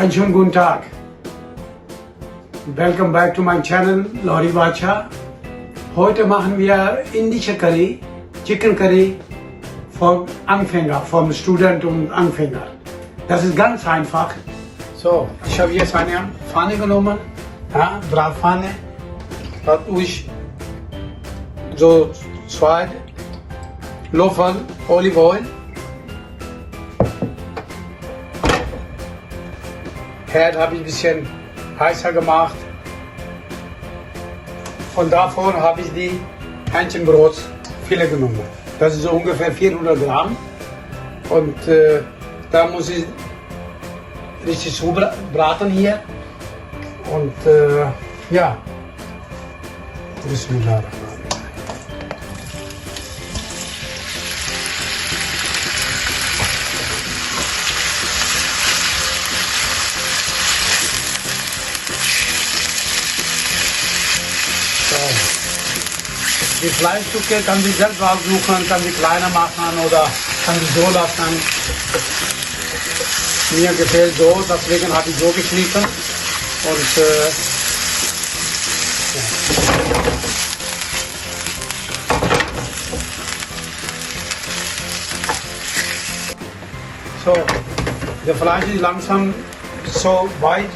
Einen schönen guten Tag. Welcome back to my channel, Lori Bacha. Heute machen wir indische Curry, Chicken Curry für Anfänger, vom Student und Anfänger. Das ist ganz einfach. So, ich habe jetzt eine Pfanne genommen, ja, Bratpfanne. Da tue ich so 2 Löffel Olive Oil. Herd habe ich ein bisschen heißer gemacht. Von davon habe ich die Hähnchenbrotfilet genommen. Das ist so ungefähr 400 Gramm. Und da muss ich richtig zubraten hier. Und ja, Bismillah. Die Fleischstücke kann sie selbst aussuchen, kann sie kleiner machen oder kann sie so lassen. Mir gefällt so, deswegen habe ich so geschnitten. Und so, der Fleisch ist langsam so weit.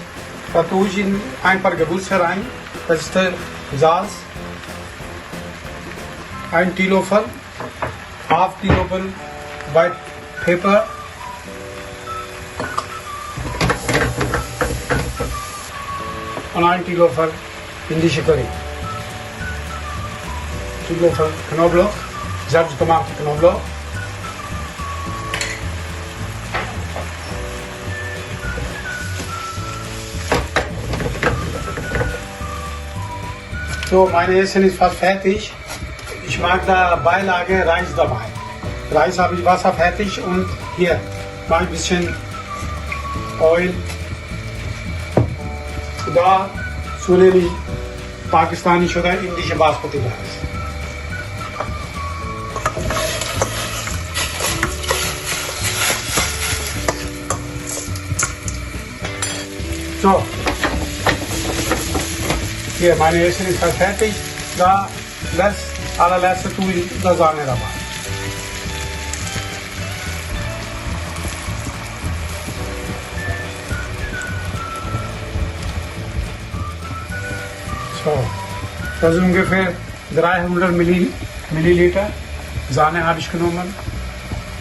Da tue ich in ein paar Gewürze rein. Das ist der Salz. 1 Teelöffel, half Teelöffel White Pepper, und 1 Teelöffel indische Curry, Teelöffel Knoblauch, selbstgemachte Knoblauch, so, meine Essen ist fast fertig. Ich mag da Beilage Reis dabei. Reis habe ich Wasser fertig und hier mache ich ein bisschen Oil. Da nehme ich pakistanisch oder indische Basmati Reis. So, hier meine Essen ist fast fertig. Da allerletzte tue ich Lasagne dabei. So, das ist ungefähr 300 Milliliter Sahne habe ich genommen.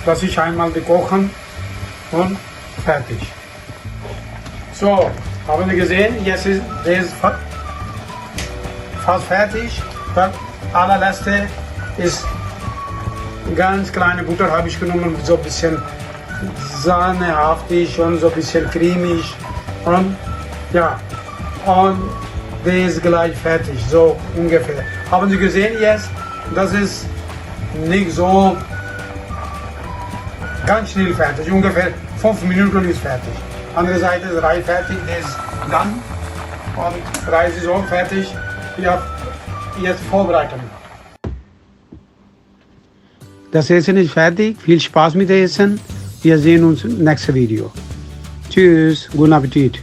Lasse ich einmal kochen und fertig. So, haben Sie gesehen, jetzt ist der fast fertig. Das allerletzte ist ganz kleine Butter habe ich genommen, so ein bisschen sahnehaftig und so ein bisschen cremig und ja, und der ist gleich fertig, so ungefähr. Haben Sie gesehen jetzt, das ist nicht so ganz schnell fertig, ungefähr 5 Minuten ist fertig. Andere Seite ist Reis fertig, der ist done und Reis ist auch fertig. Ja, jetzt vorbereiten. Das Essen ist fertig. Viel Spaß mit dem Essen. Wir sehen uns im nächsten Video. Tschüss, guten Appetit.